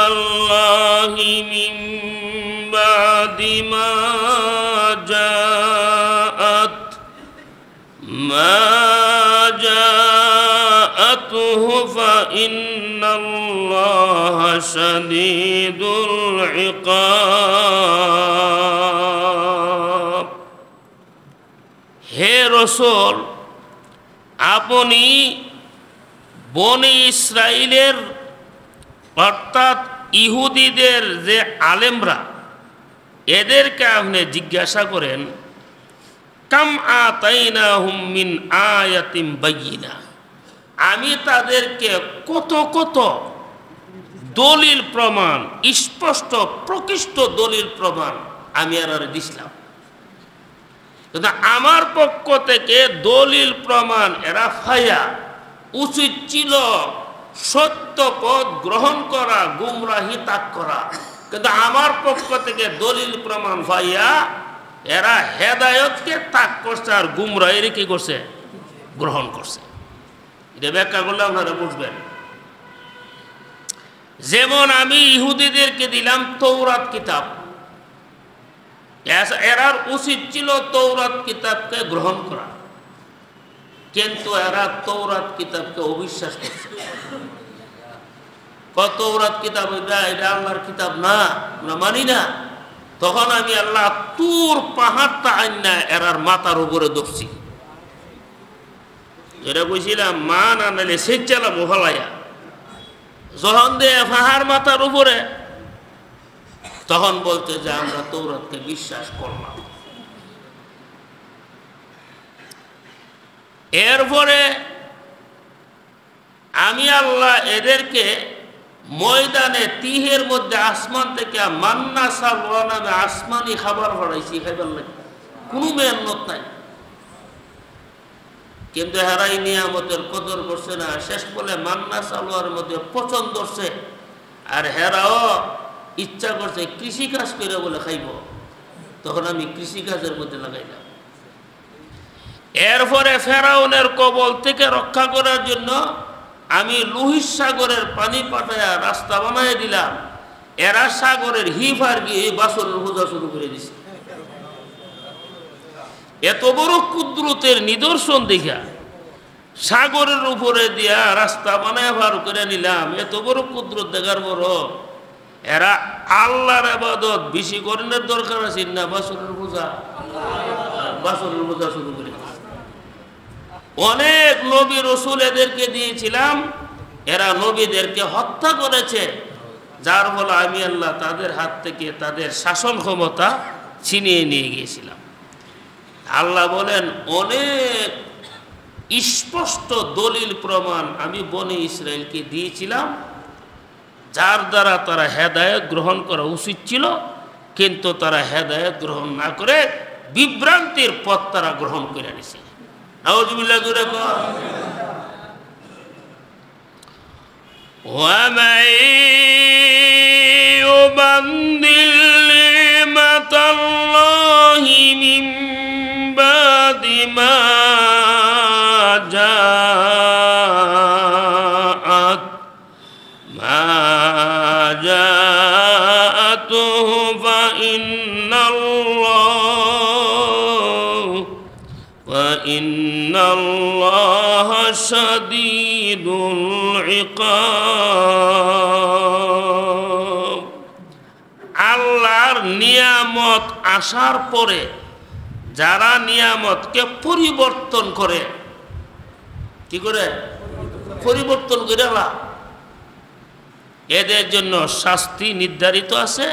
الله من بعد ما جاءته فإن الله شديد العقاب হে রাসূল আপনি বনি ইসরাইলের অর্থাৎ ইহুদিদের যে আলেমরা এদেরকে আপনি জিজ্ঞাসা করেন কাম আতাইনাহুম মিন আয়াতিন বাইয়িনা আমি তাদেরকে কত কত দলিল প্রমাণ স্পষ্ট প্রকৃষ্ট দলিল প্রমাণ আমি আর দিছিলাম কিন্তু আমার পক্ষ থেকে দলিল প্রমাণ এরা ফায়া উচিত ছিল সত্য পথ গ্রহণ করা গুমরাহি ত্যাগ করা কিন্তু আমার পক্ষ থেকে দলিল প্রমাণ ফাইয়া এরা হেদায়েতকে ত্যাগ করছে আর গুমরাহির কি করছে গ্রহণ করছে এটা ব্যাখ্যা করলে আপনারা বুঝবেন যেমন আমি ইহুদিদেরকে দিলাম তৌরাত কিতাব এরার উচিত ছিল তৌরাত কিতাবকে গ্রহণ করা কিন্তু এরা তৌরাত কিতাবকে অবিশ্বাস করছে তৌরাত কিতাব এটা আল্লাহর কিতাব না আমরা মানি না তখন আমি আল্লাহ তুর পাহাড়টা আইনা এরার মাথার উপরে ধরছি যেটা কইছিলাম মা না নাইলে সেচ্চালা মোহালাইয়া যখন দেয় পাহাড় মাথার উপরে তখন বলতে যে আমরা তৌরাতকে বিশ্বাস করলাম এরপরে আমি আল্লাহ এদেরকে ময়দানে তিহের মধ্যে আসমান থেকে মান্না সালওয়া নামে আসমানি খাবার বাড়াইছি খাইবার লাগে কোনো মেহনত নাই কিন্তু হেরাই নিয়ামতের কদর করছে না শেষ বলে মান্না সালওয়ার মধ্যে পছন্দ করছে আর হেরাও ইচ্ছা করছে কৃষিকাজ করে বলে খাইব তখন আমি কৃষিকাজের মধ্যে লাগাইলাম এরপরে ফেরাউনের কবল থেকে রক্ষা করার জন্য আমি লোহিত সাগরের পানি পাঠায়া রাস্তা বানাই দিলাম এরা সাগরের হিফার গিয়ে বাসনের পূজা শুরু করে দিছে এত বড় কুদরতের নিদর্শন দেখা সাগরের উপরে দিয়া রাস্তা বানায় ভার করে নিলাম এত বড় কুদরত দেখার বড় এরা আল্লাহর ইবাদত বেশি করার দরকার আছে না বাসনের পূজা শুরু করে অনেক নবী রাসূল এদেরকে দিয়েছিলাম এরা নবীদেরকে হত্যা করেছে যার ফলে আমি আল্লাহ তাদের হাত থেকে তাদের শাসন ক্ষমতা ছিনিয়ে নিয়ে গিয়েছিলাম আল্লাহ বলেন অনেক স্পষ্ট দলিল প্রমাণ আমি বনি ইসরাইলকে দিয়েছিলাম যার দ্বারা তারা হেদায়েত গ্রহণ করা উচিত ছিল কিন্তু তারা হেদায়েত গ্রহণ না করে বিভ্রান্তির পথ তারা গ্রহণ করে নিছে নাউযুবিল্লাহ জোরে কর ওয়া মান ইউবাদদিল নি'মাতাল্লাহি মিন বাদি মা জাআতুহু ফাইন্নাল্লাহা শাদীদুল ইকাব আল্লাহর নিয়ামত আসার পরে যারা নিয়ামতকে পরিবর্তন করে কি করে পরিবর্তন করে আল্লাহ এদের জন্য শাস্তি নির্ধারিত আছে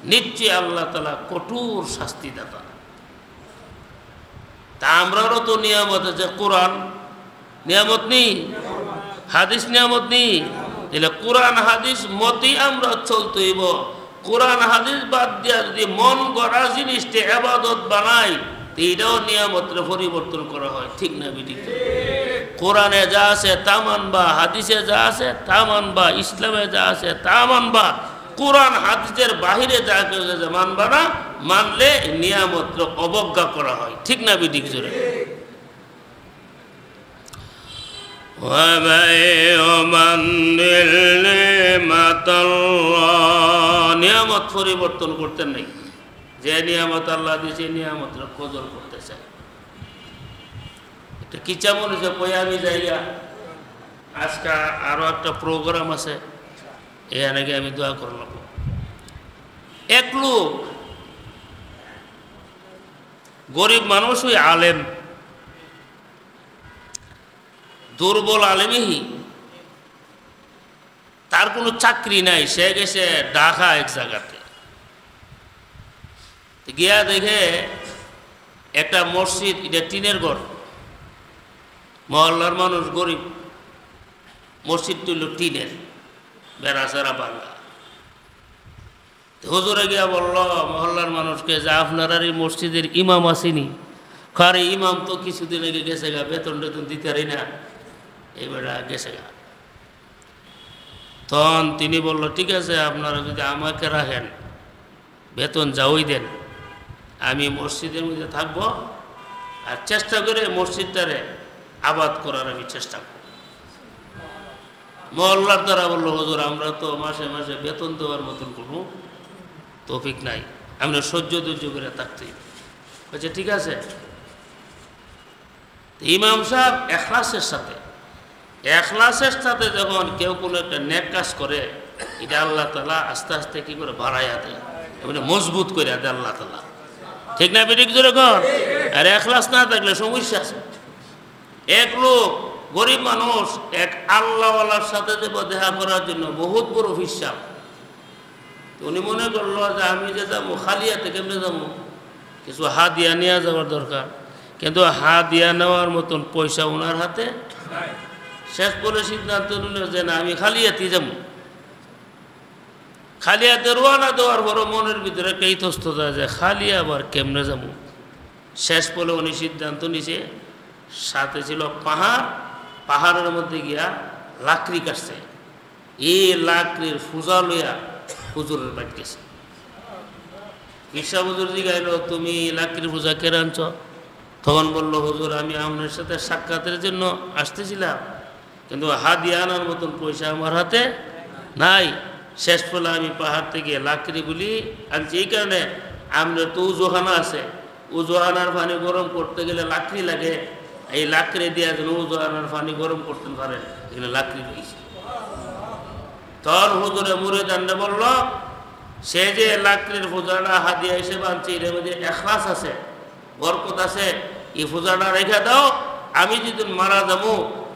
নিশ্চয়ই আল্লাহ তাআলা কঠোর শাস্তি দাতা তা আমরাও তো নিয়ামত আছে কোরআন নিয়ামত নেই হাদিস নিয়ামত নেই তাহলে কোরআন হাদিস মতেই আমরা চলতে হইব কোরআন হাদিস বাদ দিয়া যদি মন গড়া জিনিসটা ইবাদত বানাই এটাও নিয়ামতের পরিবর্তন করা হয় ঠিক না বিদিত কোরআনে যা আছে তা মানবা হাদিসে যা আছে তা মানবা ইসলামে যা আছে তা মানবা কোরআন হাদিসের বাহিরে যা কেউ মানবা না মানলে নিয়ামত অবজ্ঞা করা হয় ঠিক না বিদিক জোরে নিয়ামত পরিবর্তন করতেন নাই, যে নিয়ামত আল্লাহ দিয়েছে নিয়ামত কদর করতে চাই। একটা কি চামন হয়েছে পয়ামি জায়গা, আজকে আরো একটা প্রোগ্রাম আছে, এখানে গিয়ে আমি দোয়া করলাম। এক লোক গরিব মানুষ, ওই আলেম, দুর্বল আলেমই, তার কোনো চাকরি নাই, সে গেছে ঢাকা এক জায়গাতে গিয়া দেখে একটা মসজিদ, এটা টিনের ঘর, মহল্লার মানুষ গরিব, মসজিদ তুলল টিনের, বেড়াচারা বাংলা। হুজুরে গিয়া বলল মহল্লার মানুষকে যে আপনার আর এই মসজিদের ইমাম আসেনি? কারে ইমাম তো কিছুদিন আগে গেছে গা, বেতন টেতন দিতে পারি না, এইবারে গেছে গা। তখন তিনি বলল ঠিক আছে, আপনারা যদি আমাকে রাখেন, বেতন যাওই দেন, আমি মসজিদের মধ্যে থাকবো, আর চেষ্টা করে মসজিদটারে আবাদ করার আমি চেষ্টা করব। মহল্লার দ্বারা বললো হুজুর আমরা তো মাসে মাসে বেতন দেওয়ার মতন কোনো তৌফিক নাই, আমরা সহ্য ধৈর্য করে থাকতেই। বলছে ঠিক আছে। ইমাম সাহেব এখলাসের সাথে যখন কেউ কোনো একটা নেক কাজ করে, এটা আল্লাহ তাআলা আস্তে আস্তে কি করে বাড়াইয়া দেয়, মানে মজবুত করে দেয় আল্লাহ তাআলা, ঠিক না বেঠিক জোরে কর? আর এখলাস না থাকলে সমস্যা আছে। এক লোক গরিব মানুষ, এক আল্লাহওয়ালার সাথে দেখা করার জন্য বহুত বড় হিসাব, উনি মনে করলো যে আমি যে যাবো খালিয়াতে কেমনে যাবো, কিছু হাদিয়া নিয়ে যাওয়ার দরকার, কিন্তু হাদিয়া নেওয়ার মতন পয়সা ওনার হাতে। শেষ বলে সিদ্ধান্ত নিল যে না, আমি খালিয়াতে যাবো। খালিয়াতে রোয়ানা দেওয়ার পরও মনের ভিতরে একটা ইতস্ততা যে খালিয়া আবার কেমনে যাবো। শেষ বলে উনি সিদ্ধান্ত নিছে, সাথে ছিল পাহাড়ের মধ্যে গিয়া লাকড়ি কাটছে, এই লাকড়ির ফুজা লইয়া হুজুরের বাড়ি গেছে। ঈশা হুজুর জিগাইল তুমি লাকড়ির পূজা কেড়ে আনছ? তখন বলল হুজুর আমি আপনার সাথে সাক্ষাতের জন্য আসতেছিলাম, কিন্তু হাদিয়া আনার মতন পয়সা আমার হাতে নাই। শেষ ফলে আমি পাহাড় থেকে লাকড়িগুলি আনছি, এই কারণে আপনার তো উজোখানা আছে, উজোখানার পানি গরম করতে গেলে লাকড়ি লাগে, এই লাকড়ি দিয়ে যেন উজোখানার পানি গরম করতে পারেন, এখানে লাকড়ি রয়েছে। তখন হুজুরে মুরিদানরে বলল সে যে লাকড়ির পূজাটা হাদিয়া হিসেবে আনছে, এর মধ্যে এখলাস আছে, বরকত আছে, এই পূজাটা রেখে দাও, আমি যেদিন মারা যাবো,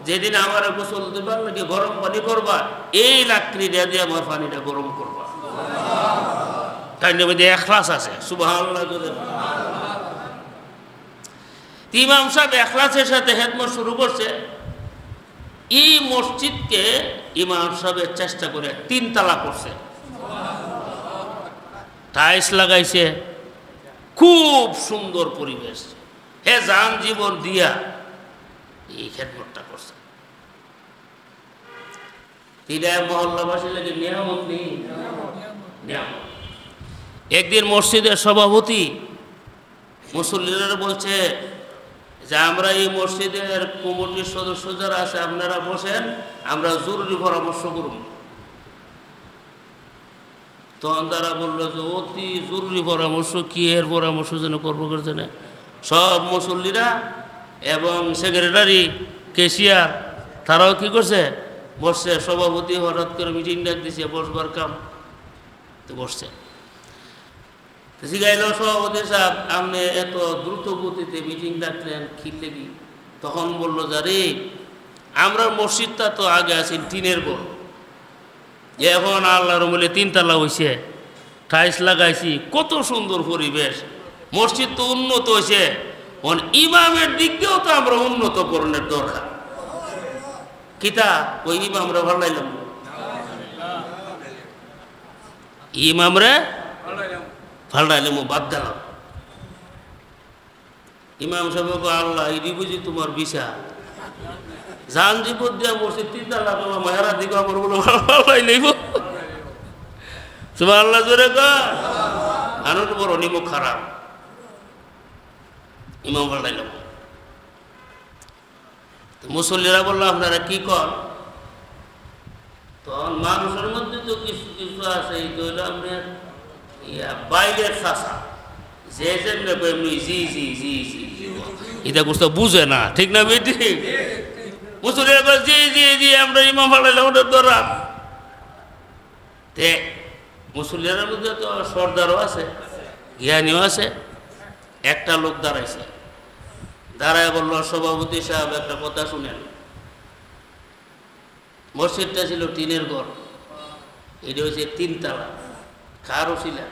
যেদিন আমার গোসল দিবার লাগে গরম পানি করবা, এই লাকড়ি দিয়ে আমার পানিটা গরম করবা, তাই মধ্যে এখলাস আছে। সুবহানাল্লাহ। ইমাম সাহেব এখলাসের সাথে খেদমত শুরু করছে। এই মসজিদকে ইমাম সাহেবের চেষ্টা করে 3 তালা করছে, টাইলস লাগাইছে, খুব সুন্দর পরিবেশ, হে জান জীবন দিয়া এই খেদমতটা করছে। মহল্লাবাসী লাগে নিয়ামত নেই, নিয়ামত। একদিন মসজিদের সভাপতি মুসল্লিরা বলছে যে আমরা এই মসজিদের কমিটির সদস্য যারা আছে আপনারা বসেন, আমরা জরুরি পরামর্শ করব। তখন তারা বললো যে অতি জরুরি পরামর্শ, কি এর পরামর্শ যেন করবো করছে না। সব মুসল্লিরা এবং সেক্রেটারি কেশিয়ার তারাও কি করছে, বসছে। সভাপতি হঠাৎ করে মিটিং ডাক দিছে, বসবার কাম, তো বসছে। জিগাইল সভাপতি সাহেব আপনি এত দ্রুত গতিতে মিটিং ডাকলেন কি লেগি? তখন বললো যে রে আমরা মসজিদটা তো আগে আছি টিনের ঘর, এখন আল্লাহর বলে 3 তালা হয়েছে, টাইলস লাগাইছি, কত সুন্দর পরিবেশ, মসজিদ তো উন্নত হয়েছে, ইমামের দিক দিয়েও তো আমরা উন্নত করণের দরকার। কিতা ওই ইমামরা ভালাইলাম, ইমামরা ভালাইলাম বাদ দিলাম। ইমাম সাহেব আল্লাহ এই বুঝি তোমার বিষা জান জীবন দিয়া মসজিদ 3 তালা করলাম, মায়েরা দিকে আমার বলে ভালাই লইব। তোমার আল্লাহ জোরে আনন্দ বড় নিমুখ খারাপ, ইমাম ভালাইলাম। মুসল্লিরা বললো আপনারা কি কর? তখন মানুষের মধ্যে তো কিছু কিছু আছে, এই তো হইলো আপনার বাইরের শাসা, যে যেমনি এমনি জি জি জি জি এটা করতে বুঝে না, ঠিক না বেটি? মুসল্লিরা বলে জি জি জি আমরা ইমাম ফালাইলাম ওটা ধরা। তে মুসল্লিদের মধ্যে তো সর্দারও আছে, জ্ঞানীও আছে। একটা লোক দাঁড়াইছে, দাঁড়ায় বলল, সভাপতি সাহেব একটা কথা শুনেন। মসজিদটা ছিল টিনের ঘর, এটা হচ্ছে 3 তালা। কার ওসিলা?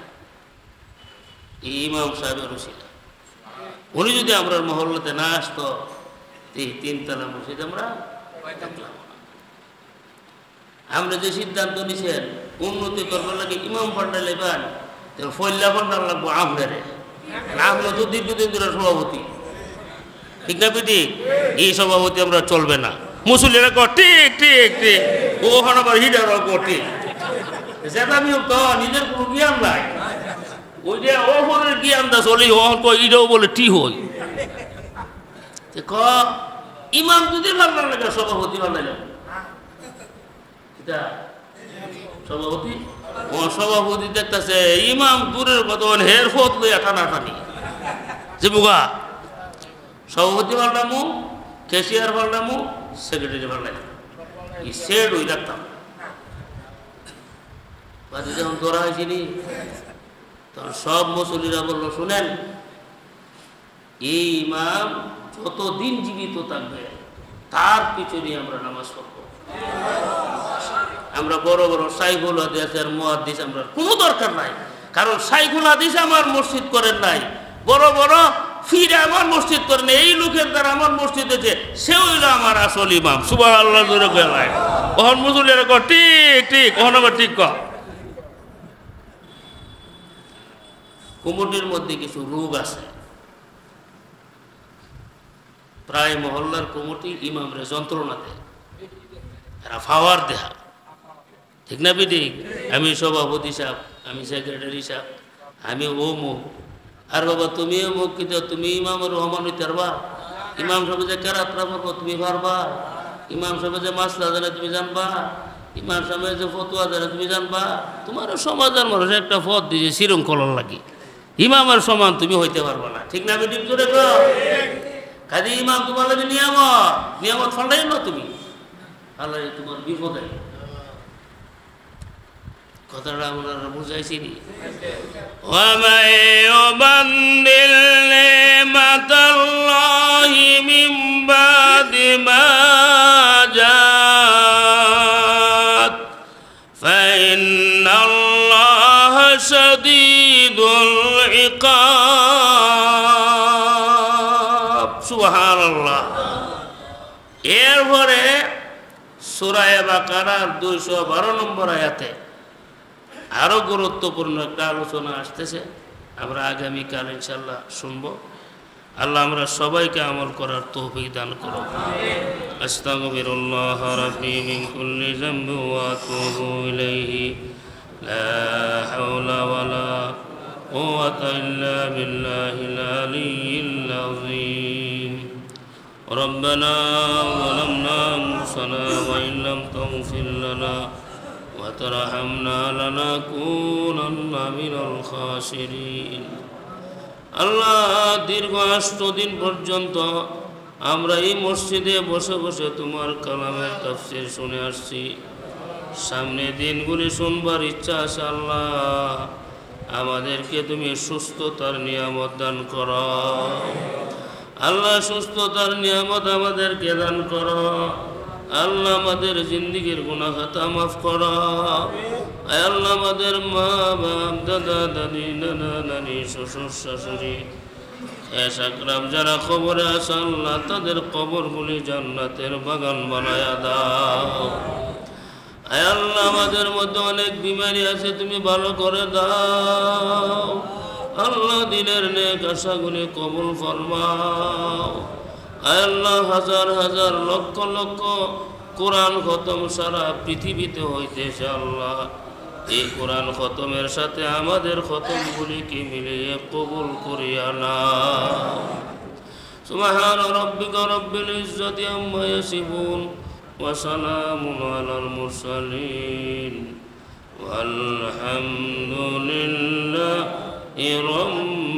ইমাম সাহেবের ওসিলা। উনি যদি আমরা মহল্লাতে না আসতো, 3 তালা মসজিদ আমরা দেখলাম। আমরা যে সিদ্ধান্ত নিছেন উন্নতি করবার লাগে ইমাম পাল্টা লেবান, ফল্লা পাল্টার লাগবো আমরারে। আমরা তো দীর্ঘদিন ধরে সভাপতি, ঠিক না বেটি? এই সভাপতি আমরা চলবে না। মুসল্লিরা কর ঠিক ঠিক ঠিক, ওখানে আবার হিডারও কর ঠিক। সেটা আমি তো নিজের কোনো জ্ঞান নাই, ওই যে ওপরের জ্ঞান দা চলি ইটাও বলে ঠিক হই। ইমাম যদি ভালো লাগে সভাপতি ভালো লাগে, সভাপতি ও সভাপতি দেখতেছে ইমাম দূরের কত হের ফত লইয়া টানাটানি যে বুগা সভাপতি পাল্টামু, ক্যাশিয়ার পাল্টামু, সেক্রেটারি পাল্টাই এই সেট ওই রাখতাম। বাদে যখন ধরা হয়েছিনি তখন সব মুসল্লিরা বলল, শুনেন এই ইমাম যতদিন জীবিত থাকবে তার পিছনে আমরা নামাজ পড়ব। আমরা বড় বড় শাইখুল হাদিস আর মুহাদ্দিস আমরা কোনো দরকার নাই, কারণ শাইখুল হাদিস আমার মসজিদ করেন নাই, বড় বড় ফিরে আমার মসজিদ করেন। এই লোকের দ্বারা আমার মসজিদ হয়েছে, সে হইল আমার আসল ইমাম। সুবহানাল্লাহ জোরে গেলায় ওহন মুসল্লিরা কর ঠিক ঠিক, ওহন আবার ঠিক কর। কুমুটির মধ্যে কিছু রোগ আছে, প্রায় মহল্লার কমিটি ইমামরে যন্ত্রণা দেয়, এরা ফাওয়ার দেহা, ঠিক না বেটি? আমি সভাপতি সাহেব, আমি সেক্রেটারি সাহেব, আমি ও মুখ, আর বাবা তুমি মুখ কিন্তু তুমি ইমামের রহমান হইতে পারবা? ইমাম সাহেব যে কেরাতরা পারবো তুমি পারবা? ইমাম সাহেব যে মাসলা জানে তুমি জানবা? ইমাম সাহেব যে ফতুয়া জানে তুমি জানবা? তোমার সমাজের মানুষ একটা পথ দিয়ে শৃঙ্খলার লাগে, ইমামের সমান তুমি হইতে পারবা না, ঠিক না বেটি? জোরে কর। কাজে ইমাম তোমার লাগে নিয়ামত, নিয়ামত ফালাই না তুমি, আল্লাহ তোমার বিপদে। কথাটা আমরা বুঝাইছি নি? সুবহানাল্লাহ। এরপরে সূরা বাকারার 212 নম্বর আয়াতে আরো গুরুত্বপূর্ণ একটা আলোচনা আসতেছে, আমরা আগামীকাল ইনশাআল্লাহ শুনবো। আল্লাহ আমরা সবাইকে আমল করার তৌফিক দান করুন। আস্তাগফিরুল্লাহ রাব্বি মিন কুল্লি যামবি ওয়া আতুবু ইলাইহি লা হাওলা ওয়ালা কুওয়াতা ইল্লা বিল্লাহিল আলিয়্যিল আযীম। ربنا ظلمنا أنفسنا وإن لم تغفر لنا وترحمنا لنكونن من الخاسرين। আল্লাহ দীর্ঘ 8 দিন পর্যন্ত আমরা এই মসজিদে বসে বসে তোমার কালামের তাফসীর শুনে আসছি। সামনে দিনগুলি শুনবার ইচ্ছা আছে আল্লাহ, আমাদেরকে তুমি সুস্থতার নিয়ামত দান করো আল্লাহ, সুস্থতার নিয়ামত আমাদেরকে দান করো আল্লাহ। আমাদের জিন্দিগির গুনাহ খাতা মাফ করো আল্লাহ। আমাদের মা বাপ, দাদা দাদি, নানা নানি, শ্বশুর শাশুড়ি, আকরাম যারা কবরে আছে আল্লাহ, তাদের কবরগুলি জান্নাতের বাগান বানায়া দাও আল্লাহ। আমাদের মধ্যে অনেক বিমারি আছে, তুমি ভালো করে দাও আল্লাহ। দিনের নেক আশাগুলি কবুল ফরমাও আল্লাহ। হাজার হাজার লক্ষ লক্ষ কোরআন খতম সারা পৃথিবীতে হইতেছে আল্লাহ। এই কোরআন খতমের সাথে আমাদের খতমগুলিকে মিলিয়ে কবুল করিয়া নাও। সুবহান রাব্বিকা রাব্বিল ইজ্জাতি আম্মা ইয়াসিফুন ওয়া সালামুন আলাল মুরসালিন ওয়ালহামদুলিল্লাহি রাব্বিল